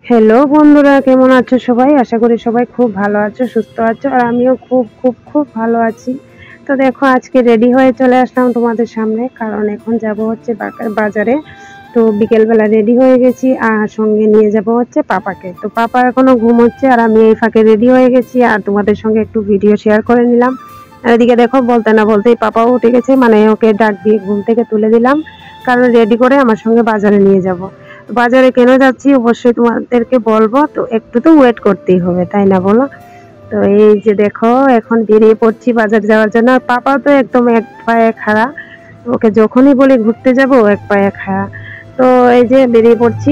Hello বন্ধুরা, কেমন আছো সবাই? আশা করি সবাই খুব ভালো আছো, সুস্থ আছো। আর আমিও খুব খুব খুব ভালো আছি। তো দেখো, আজকে রেডি হয়ে চলে আসলাম তোমাদের সামনে, কারণ এখন যাব হচ্ছে বাজারে। তো বিকেলবেলা রেডি হয়ে গেছি, আর সঙ্গে নিয়ে যাব হচ্ছে পাপাকে। তো পাপা এখনো ঘুমোচ্ছে, আর আমি এই ফাঁকে রেডি হয়ে গেছি, আর তোমাদের সঙ্গে একটু ভিডিও শেয়ার করে নিলাম। আর এদিকে দেখো, বলতে না বলতেই পাপাও উঠে গেছে, মানে ওকে ডাক দিয়ে ঘুম থেকে তুলে দিলাম, কারণ রেডি করে আমার সঙ্গে বাজারে নিয়ে যাব। বাজারে কেন যাচ্ছি অবশ্যই তোমাদেরকে বলবো, তো একটু তো ওয়েট করতেই হবে, তাই না বলো? তো এই যে দেখো, এখন বেরিয়ে পড়ছি বাজার যাওয়ার জন্য। আর পাপা তো একদম এক পায়ে খাড়া, ওকে যখনই বলি ঘুরতে যাব এক পায়ে খাড়া। তো এই যে বেরিয়ে পড়ছি।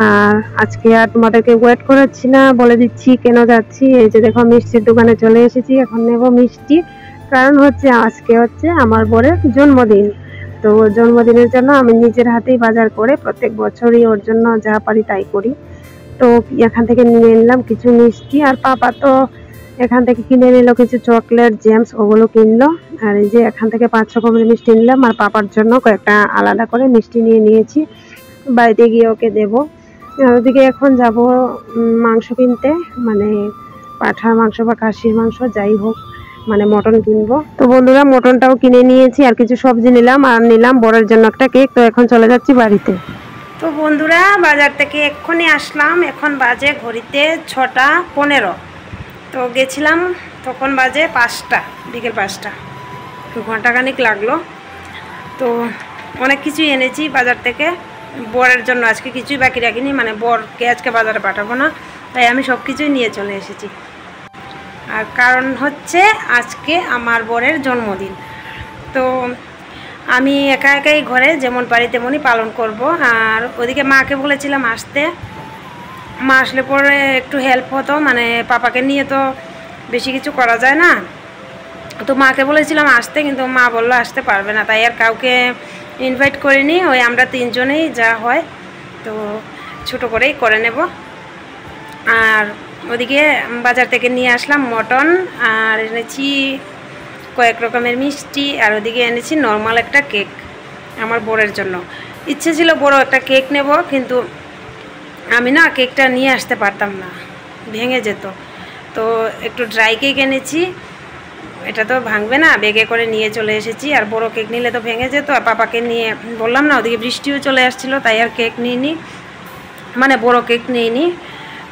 আর আজকে আর তোমাদেরকে ওয়েট করাচ্ছি না, বলে দিচ্ছি কেন যাচ্ছি। এই যে দেখো, মিষ্টির দোকানে চলে এসেছি, এখন নেব মিষ্টি। কারণ হচ্ছে আজকে হচ্ছে আমার বরের জন্মদিন। তো জন্মদিনের জন্য আমি নিজের হাতেই বাজার করে প্রত্যেক বছরই ওর জন্য যা পারি তাই করি। তো এখান থেকে নিয়ে নিলাম কিছু মিষ্টি, আর পাপা তো এখান থেকে কিনে নিল কিছু চকলেট, জেমস, ওগুলো কিনলো। আর এই যে এখান থেকে 5 রকমের মিষ্টি নিলাম, আর পাপার জন্য কয়েকটা আলাদা করে মিষ্টি নিয়ে নিয়েছি, বাড়িতে গিয়ে ওকে দেবো। আর ওদিকে এখন যাব মাংস কিনতে, মানে পাঁঠার মাংস বা খাসির মাংস যাই হোক, মানে মটন কিনবো। তো বন্ধুরা, মটনটাও কিনে নিয়েছি, আর কিছু সবজি নিলাম, আর নিলাম বরের জন্য একটা কেক। তো এখন চলে যাচ্ছি বাড়িতে। তো বন্ধুরা, বাজার থেকে এক্ষুনি আসলাম, এখন বাজে ঘড়িতে 6টা 15। তো গেছিলাম তখন বাজে 5টা, বিকেল 5টা, ঘন্টাখানিক লাগলো। তো অনেক কিছুই এনেছি বাজার থেকে বরের জন্য। আজকে কিছুই বাকি রাখিনি, মানে বরকে আজকে বাজারে পাঠাবো না, তাই আমি সব কিছুই নিয়ে চলে এসেছি। আর কারণ হচ্ছে আজকে আমার বরের জন্মদিন। তো আমি একা একাই ঘরে যেমন পারি তেমনই পালন করব। আর ওদিকে মাকে বলেছিলাম আসতে, মা আসলে পরে একটু হেল্প হতো, মানে পাপাকে নিয়ে তো বেশি কিছু করা যায় না। তো মাকে বলেছিলাম আসতে, কিন্তু মা বললো আসতে পারবে না, তাই আর কাউকে ইনভাইট করিনি। ওই আমরা 3জনেই যা হয় তো ছোটো করেই করে নেব। আর ওদিকে বাজার থেকে নিয়ে আসলাম মটন, আর এনেছি কয়েক রকমের মিষ্টি, আর ওদিকে এনেছি নর্মাল একটা কেক আমার বরের জন্য। ইচ্ছে ছিল বড় একটা কেক নেব, কিন্তু আমি না কেকটা নিয়ে আসতে পারতাম না, ভেঙে যেত। তো একটু ড্রাই কেক এনেছি, এটা তো ভাঙবে না, বেগে করে নিয়ে চলে এসেছি। আর বড় কেক নিলে তো ভেঙে যেত। আর পাপাকে নিয়ে বললাম না, ওদিকে বৃষ্টিও চলে আসছিলো, তাই আর কেক নিইনি, মানে বড় কেক নিইনি।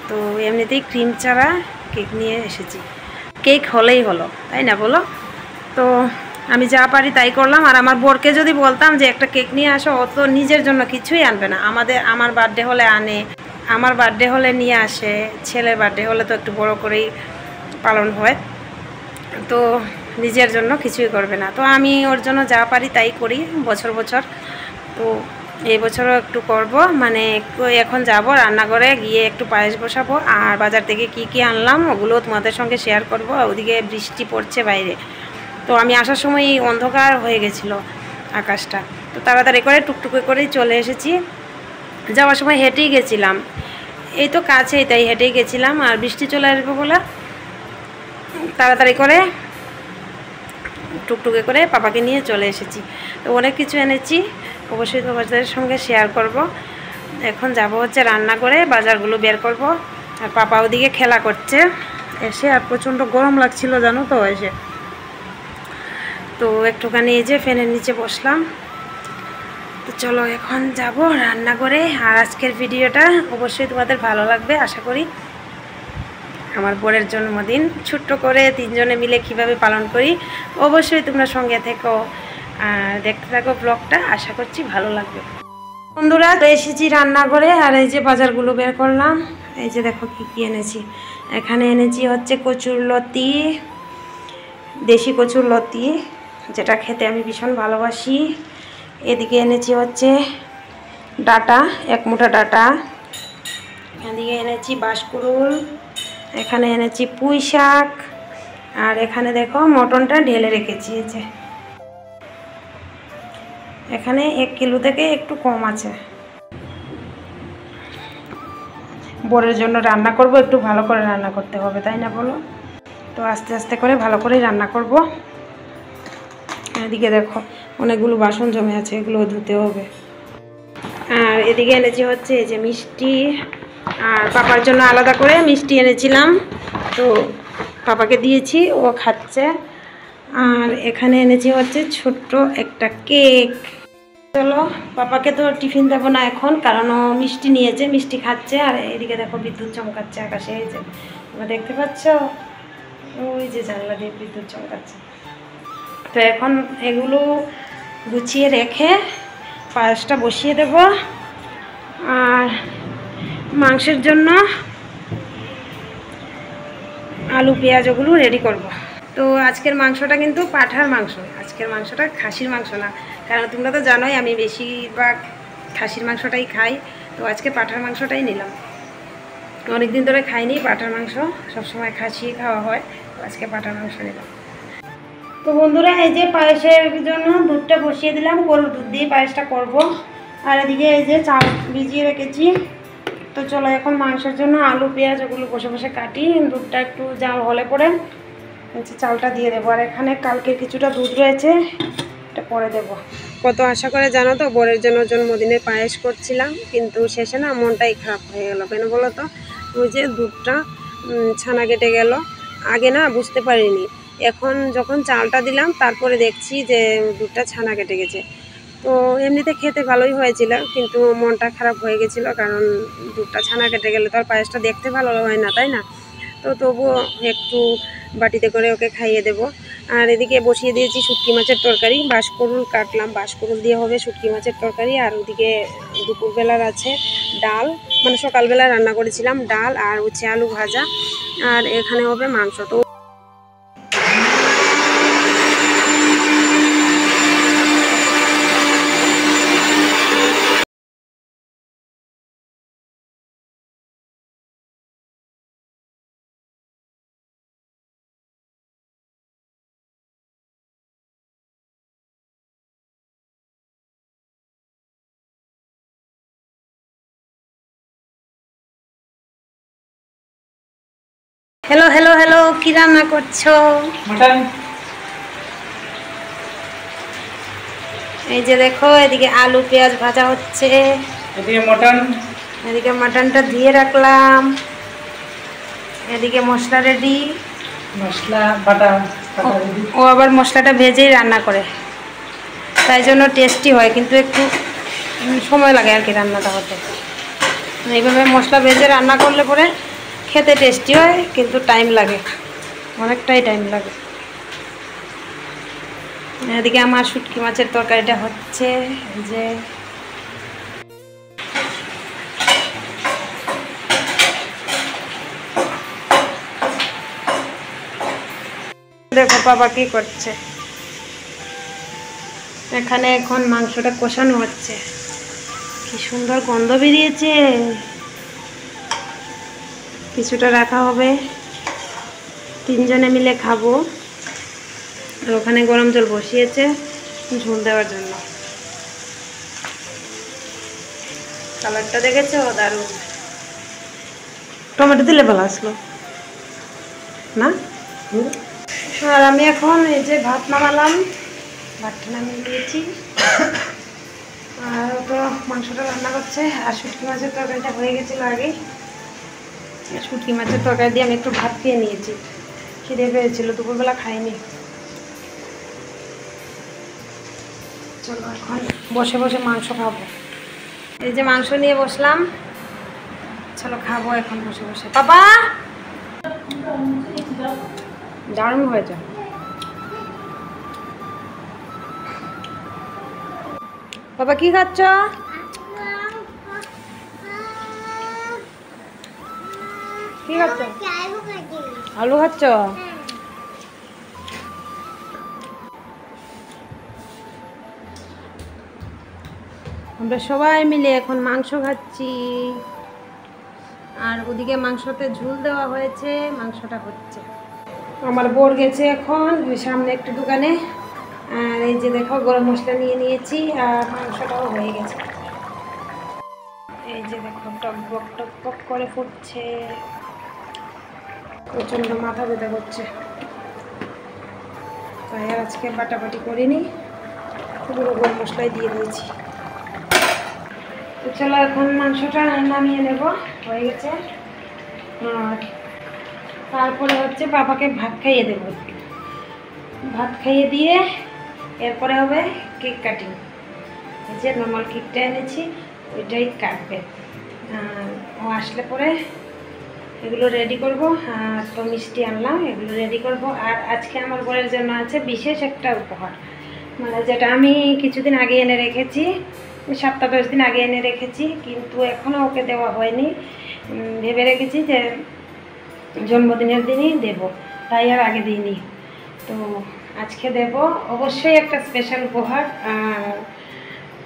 তো এমনিতেই ক্রিম ছাড়া কেক নিয়ে এসেছি। কেক হলেই হলো, তাই না বলো? তো আমি যা পারি তাই করলাম। আর আমার বরকে যদি বলতাম যে একটা কেক নিয়ে আসো, ও তো নিজের জন্য কিছুই আনবে না। আমার বার্থডে হলে আনে, আমার বার্থডে হলে নিয়ে আসে, ছেলের বার্থডে হলে তো একটু বড় করেই পালন হয়, তো নিজের জন্য কিছুই করবে না। তো আমি ওর জন্য যা পারি তাই করি বছর বছর। তো এই বছরও একটু করব, মানে এখন যাব রান্নাঘরে গিয়ে একটু পায়েস বসাবো। আর বাজার থেকে কি কি আনলাম ওগুলো তোমাদের সঙ্গে শেয়ার করব। ওদিকে বৃষ্টি পড়ছে বাইরে, তো আমি আসার সময় অন্ধকার হয়ে গেছিলো আকাশটা, তো তাড়াতাড়ি করে টুকটুকে করেই চলে এসেছি। যাওয়ার সময় হেঁটেই গেছিলাম, এই তো কাছেই, তাই হেঁটেই গেছিলাম। আর বৃষ্টি চলে আসবে বলে তাড়াতাড়ি করে টুকটুকে করে পাপাকে নিয়ে চলে এসেছি। তো অনেক কিছু এনেছি, অবশ্যই তোমাদের সঙ্গে শেয়ার করব। এখন যাব হচ্ছে রান্না করে বাজারগুলো বের করব। আর পাপা ওদিকে খেলা করছে এসে, আর প্রচণ্ড গরম লাগছিল জানো তো এসে। তো একটুখানি এই যে ফ্যানের নিচে বসলাম। তো চলো এখন যাব রান্না করে। আর আজকের ভিডিওটা অবশ্যই তোমাদের ভালো লাগবে আশা করি। আমার বরের জন্মদিন ছোট্ট করে 3জনে মিলে কিভাবে পালন করি, অবশ্যই তোমরা সঙ্গে থেকো আর দেখতে থাকো ব্লগটা, আশা করছি ভালো লাগবে। বন্ধুরা, তো এসেছি রান্নাঘরে, আর এই যে বাজারগুলো বের করলাম। এই যে দেখো কি কি এনেছি। এখানে এনেছি হচ্ছে কচুর লতি, দেশি কচুর লতি, যেটা খেতে আমি ভীষণ ভালোবাসি। এদিকে এনেছি হচ্ছে ডাটা, 1 মুঠা ডাটা। এদিকে এনেছি বাঁশকুড়ুল, এখানে এনেছি পুঁই শাক, আর এখানে দেখো মটনটা ঢেলে রেখেছি। এই যে এখানে 1 কিলো থেকে একটু কম আছে। বরের জন্য রান্না করব, একটু ভালো করে রান্না করতে হবে, তাই না বলো? তো আস্তে আস্তে করে ভালো করেই রান্না করব। এদিকে দেখো অনেকগুলো বাসন জমে আছে, এগুলো ধুতে হবে। আর এদিকে এনেছি হচ্ছে এই যে মিষ্টি, আর পাপার জন্য আলাদা করে মিষ্টি এনেছিলাম, তো পাপাকে দিয়েছি, ও খাচ্ছে। আর এখানে এনেছি হচ্ছে ছোট্ট একটা কেক। চলো, পাপাকে তো টিফিন দেবো না এখন, কারণ ও মিষ্টি নিয়েছে, মিষ্টি খাচ্ছে। আর এদিকে দেখো বিদ্যুৎ চমকাচ্ছে আকাশে, এই যে তোমরা দেখতে পাচ্ছ, ওই যে জানলা দিয়ে বিদ্যুৎ চমকাচ্ছে। তো এখন এগুলো গুছিয়ে রেখে পায়েসটা বসিয়ে দেব। আর মাংসের জন্য আলু পেঁয়াজ ওগুলো রেডি করব। তো আজকের মাংসটা কিন্তু পাঁঠার মাংস, আজকের মাংসটা খাসির মাংস না, কারণ তোমরা তো জানোই আমি বেশিরভাগ খাসির মাংসটাই খাই। তো আজকে পাঁঠার মাংসটাই নিলাম, অনেকদিন ধরে খাইনি পাঁঠার মাংস, সবসময় খাসি খাওয়া হয়, তো আজকে পাঁঠার মাংস নিলাম। তো বন্ধুরা, এই যে পায়েসের জন্য দুধটা বসিয়ে দিলাম, গরুর দুধ দিয়ে পায়েসটা করব। আর এদিকে এই যে চাল ভিজিয়ে রেখেছি। তো চলো এখন মাংসের জন্য আলু পেঁয়াজ ওগুলো বসে বসে কাটি, দুধটা একটু জাল হলে পরে চালটা দিয়ে দেবো। আর এখানে কালকে কিছুটা দুধ রয়েছে, এটা পরে দেবো। কত আশা করে জানো তো, বোরের জন্য জন্মদিনের পায়েস করছিলাম, কিন্তু শেষে না মনটাই খারাপ হয়ে গেল। কেন বলো তো, ওই যে দুধটা ছানা কেটে গেল, আগে না বুঝতে পারিনি, এখন যখন চালটা দিলাম তারপরে দেখছি যে দুধটা ছানা কেটে গেছে। তো এমনিতে খেতে ভালোই হয়েছিল, কিন্তু মনটা খারাপ হয়ে গেছিলো, কারণ দুধটা ছানা কেটে গেলে তো আর পায়েসটা দেখতে ভালো হয় না, তাই না? তো তবুও একটু বাটিতে করে ওকে খাইয়ে দেব। আর এদিকে বসিয়ে দিয়েছি শুটকি মাছের তরকারি, বাঁশকুড়ুল কাটলাম, বাঁশকুড়ুল দিয়ে হবে শুটকি মাছের তরকারি। আর ওদিকে দুপুরবেলার আছে ডাল, মানে সকালবেলা রান্না করেছিলাম ডাল, আর হচ্ছে আলু ভাজা, আর এখানে হবে মাংস। তো হ্যালো হ্যালো হ্যালো, কি রান্না করছো? মটন। এই যে দেখো, এদিকে আলু পেঁয়াজ ভাজা হচ্ছে, এদিকে মটন, এদিকে মাটনটা দিয়ে রাখলাম, এদিকে মশলা রেডি। মশলা বাটা রেডি। ও আবার মশলাটা ভেজেই রান্না করে, তাই জন্য টেস্টি হয়, কিন্তু একটু সময় লাগে আর কি রান্নাটা হতে। এইভাবে মশলা ভেজে রান্না করলে পরে খেতে টেস্টি হয়, কিন্তু টাইম লাগে, অনেকটাই টাইম লাগে। এদিকে আমার শুটকি মাছের তরকারিটা হচ্ছে, এই যে দেখো বাবা কি করছে। এখানে এখন মাংসটা কষানো হচ্ছে, কি সুন্দর গন্ধ বেরিয়েছে। কিছুটা রাখা হবে, তিনজনে মিলে খাবো। আর ওখানে গরম জল বসিয়েছে ঝোল দেওয়ার জন্য। কালারটা দেখেছো, দারুণ। টমেটো দিলে ভালো আসলো না? আর আমি এখন এই যে ভাত নামালাম, ভাতটা নামিয়ে দিয়েছি। আর তো মাংসটা রান্না করছে, আর শুটকি মাছের তরকারিটা হয়ে গেছিলো আগেই। শুটকি মাছের তরকারি দিয়ে আমি একটু ভাত খেয়ে নিয়েছি, খিদে পেয়েছিল, দুপুরবেলা খাইনি। চলো এখন বসে বসে মাংস খাবো। এই যে মাংস নিয়ে বসলাম, চলো খাবো এখন বসে বসে। বাবা দারুণ হয়েছে। বাবা কি খাচ্ছ? কি খাচ্ছ? আলু খাচ্ছ? আমরা সবাই মিলে এখন মাংস খাচ্ছি। আর ওদিকে মাংসতে ঝোল দেওয়া হয়েছে, মাংসটা হচ্ছে। আমার বোর গেছে এখন ওই সামনে একটু দোকানে। আর এই যে দেখো গরম মশলা নিয়ে নিয়েছি, আর মাংসটাও হয়ে গেছে। এই যে দেখো টকবক টকবক করে ফুটছে, প্রচণ্ড মাথা ব্যথা করছে, তাই আর আজকে বাটাবাটি করিনি, পুরো গরম মশলাই দিয়ে দিয়েছি। তো চলো এখন মাংসটা নামিয়ে নেব। হয়ে গেছে। আর তারপরে হচ্ছে বাবাকে ভাত খাইয়ে দেবো। ভাত খাইয়ে দিয়ে এরপরে হবে কেক কাটিং। এই যে নর্মাল কেকটা এনেছি, ওইটাই কাটবে। ও আসলে পরে এগুলো রেডি করব। আর তো মিষ্টি আনলাম, এগুলো রেডি করব। আর আজকে আমার বরের জন্য আছে বিশেষ একটা উপহার, মানে যেটা আমি কিছুদিন আগে এনে রেখেছি, 7-10 দিন আগে এনে রেখেছি, কিন্তু এখনও ওকে দেওয়া হয়নি। ভেবে রেখেছি যে জন্মদিনের দিনই দেব, তাই আর আগে দিইনি। তো আজকে দেব, অবশ্যই একটা স্পেশাল উপহার, আর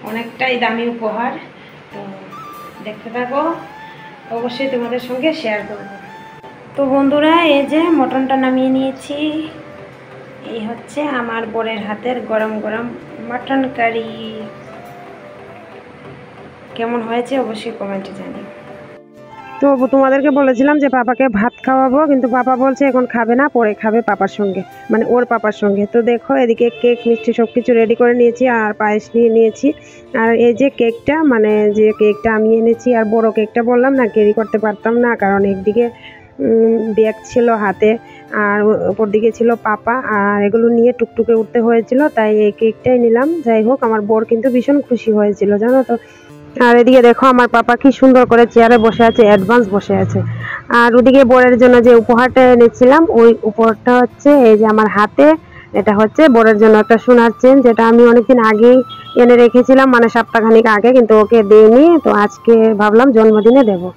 অনেকটাই দামি উপহার। তো দেখতে থাকো, অবশ্যই তোমাদের সঙ্গে শেয়ার করব। তো বন্ধুরা, এই যে মটনটা নামিয়ে নিয়েছি। এই হচ্ছে আমার বরের হাতের গরম গরম মটন কারি। কেমন হয়েছে অবশ্যই কমেন্টে জানিও। তো তোমাদেরকে বলেছিলাম যে পাপাকে ভাত খাওয়াবো, কিন্তু পাপা বলছে এখন খাবে না, পরে খাবে পাপার সঙ্গে, মানে ওর পাপার সঙ্গে। তো দেখো এদিকে কেক মিষ্টি সব কিছু রেডি করে নিয়েছি, আর পায়েস নিয়ে নিয়েছি। আর এই যে কেকটা, মানে যে কেকটা আমি এনেছি, আর বড় কেকটা বললাম না ক্যারি করতে পারতাম না, কারণ একদিকে ব্যাগ ছিল হাতে, আর ওপর দিকে ছিল পাপা, আর এগুলো নিয়ে টুকটুকে উঠতে হয়েছিল, তাই এই কেকটাই নিলাম। যাই হোক, আমার বর কিন্তু ভীষণ খুশি হয়েছিল, জানো তো। আর এদিকে দেখো আমার পাপা কি সুন্দর করে চেয়ারে বসে আছে, অ্যাডভান্স বসে আছে। আর ওদিকে বরের জন্য যে উপহারটা এনেছিলাম, ওই উপহারটা হচ্ছে এই যে আমার হাতে। এটা হচ্ছে বরের জন্য একটা সোনার চেন, যেটা আমি অনেকদিন আগেই এনে রেখেছিলাম, মানে সপ্তাহখানিক আগে, কিন্তু ওকে দিইনি। তো আজকে ভাবলাম জন্মদিনে দেবো।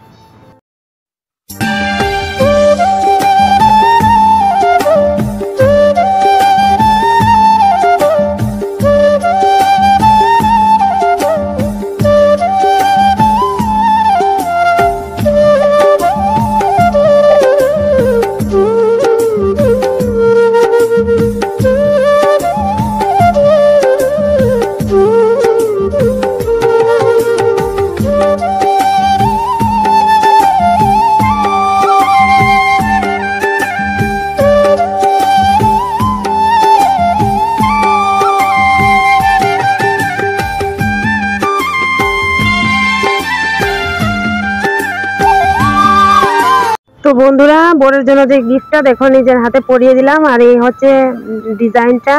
তো বন্ধুরা, বরের জন্য যে গিফটটা দেখো নিজের হাতে পরিয়ে দিলাম। আর এই হচ্ছে ডিজাইনটা,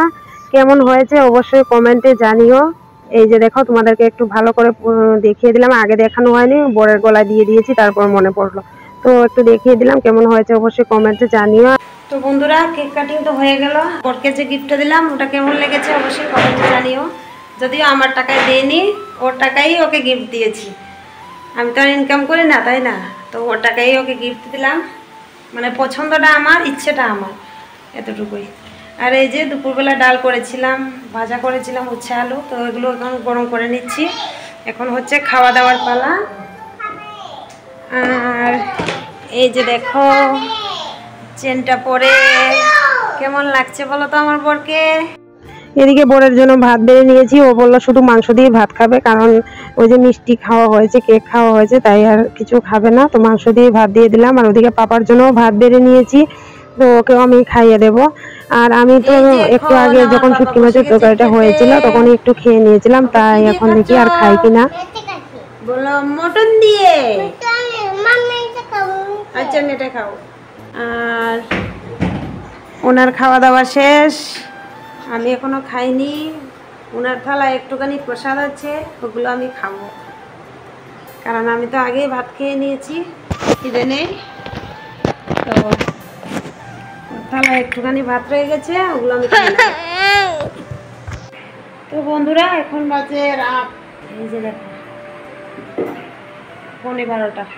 কেমন হয়েছে অবশ্যই কমেন্টে জানিও। এই যে দেখো, তোমাদেরকে একটু ভালো করে দেখিয়ে দিলাম, আগে দেখানো হয়নি, বরের গলায় দিয়ে দিয়েছি, তারপর মনে পড়লো, তো একটু দেখিয়ে দিলাম। কেমন হয়েছে অবশ্যই কমেন্টে জানিও। তো বন্ধুরা, কেক কাটিং তো হয়ে গেল। বরকে যে গিফটটা দিলাম ওটা কেমন লেগেছে অবশ্যই কমেন্টে জানিও। যদিও আমার টাকায় দেয়নি, ওর টাকাই ওকে গিফট দিয়েছি, আমি তো আর ইনকাম করি না, তাই না। তো ওর টাকাই ওকে গিফট দিলাম, মানে পছন্দটা আমার, ইচ্ছেটা আমার, এতটুকুই। আর এই যে দুপুরবেলা ডাল করেছিলাম, ভাজা করেছিলাম উচ্ছে আলু, তো এগুলো এখন গরম করে নিচ্ছি। এখন হচ্ছে খাওয়া দাওয়ার পালা। আর এই যে দেখো চেনটা পরে কেমন লাগছে বলো তো আমার বরকে। এদিকে বরের জন্য ভাত বেড়ে নিয়েছি, ও বললো শুধু মাংস দিয়ে ভাত খাবে, কারণ ওই যে মিষ্টি খাওয়া হয়েছে, কেক খাওয়া হয়েছে, তাই আর কিছু খাবে না। তো মাংস দিয়ে ভাত দিয়ে দিলাম। আর ওদিকে পাপার জন্য ভাত বেড়ে নিয়েছি, তো ওকেও আমি খাইয়ে দেব। আর আমি তো একটু আগে যখন শুটকি মাছের তরকারিটা হয়েছিল তখন একটু খেয়ে নিয়েছিলাম, তাই এখন দেখি আর খাই কিনা। বলো মটন দিয়ে, আচ্ছা আমি এটা খাবো। আর ওনার খাওয়া দাওয়া শেষ, আমি এখনো খাইনি। ওনার থালায় একটুখানি প্রসাদ আছে, ওগুলো আমি খাবো, কারণ আমি তো আগেই ভাত খেয়ে নিয়েছি, খিদে নেই। তো থালায় একটুখানি ভাত রয়ে গেছে, ওগুলো আমি খাই না। তো বন্ধুরা, এখন বাজে রাত, এই যে দেখো 11:30।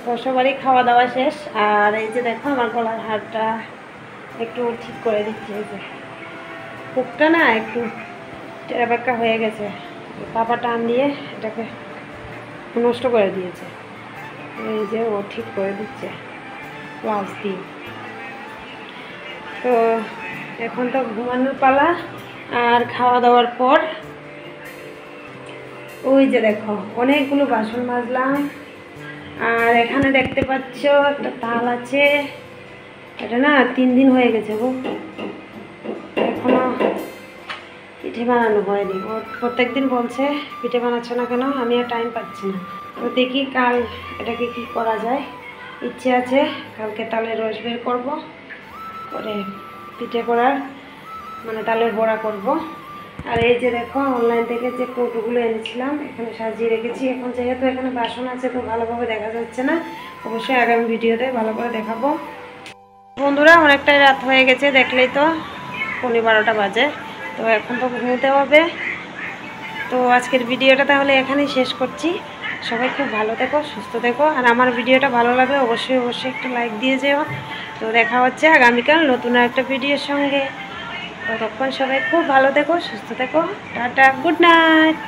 তো সবারই খাওয়া দাওয়া শেষ। আর এই যে দেখো আমার গলার হাড়টা একটু ঠিক করে দিচ্ছি, এই যে কুকটা না একটু টেরাবেক্কা হয়ে গেছে, পাপা টান দিয়ে এটাকে নষ্ট করে দিয়েছে। এই যে ও ঠিক করে দিচ্ছে প্লাস দিয়ে। তো এখন তো ঘুমানোর পালা। আর খাওয়া দাওয়ার পর ওই যে দেখো অনেকগুলো বাসন মাজলাম। আর এখানে দেখতে পাচ্ছ একটা তাল আছে, এটা না 3 দিন হয়ে গেছে গো, এখনো পিঠে বানানো হয়নি। ও প্রত্যেক দিন বলছে পিঠে বানাচ্ছ না কেন, আমি আর টাইম পাচ্ছি না। তো দেখি কাল এটাকে কি করা যায়। ইচ্ছে আছে কালকে তালের রস বের করবো, করে পিঠে করার মানে তালের বড়া করব। আর এই যে দেখো অনলাইন থেকে যে কৌটোগুলো এনেছিলাম এখানে সাজিয়ে রেখেছি। এখন যেহেতু এখানে বাসন আছে তো ভালোভাবে দেখা যাচ্ছে না, অবশ্যই আগামী ভিডিওতে ভালো করে দেখাবো। বন্ধুরা অনেকটাই রাত হয়ে গেছে, দেখলেই তো 11:30 বাজে। তো এখন তো ঘুমোতে হবে। তো আজকের ভিডিওটা তাহলে এখানেই শেষ করছি। সবাই খুব ভালো থেকো, সুস্থ থেকো। আর আমার ভিডিওটা ভালো লাগলে অবশ্যই অবশ্যই একটা লাইক দিয়ে যেও। তো দেখা হচ্ছে আগামীকাল নতুন একটা ভিডিওর সঙ্গে। ততক্ষণ সবাই খুব ভালো থেকো, সুস্থ থেকো। Tata, good night.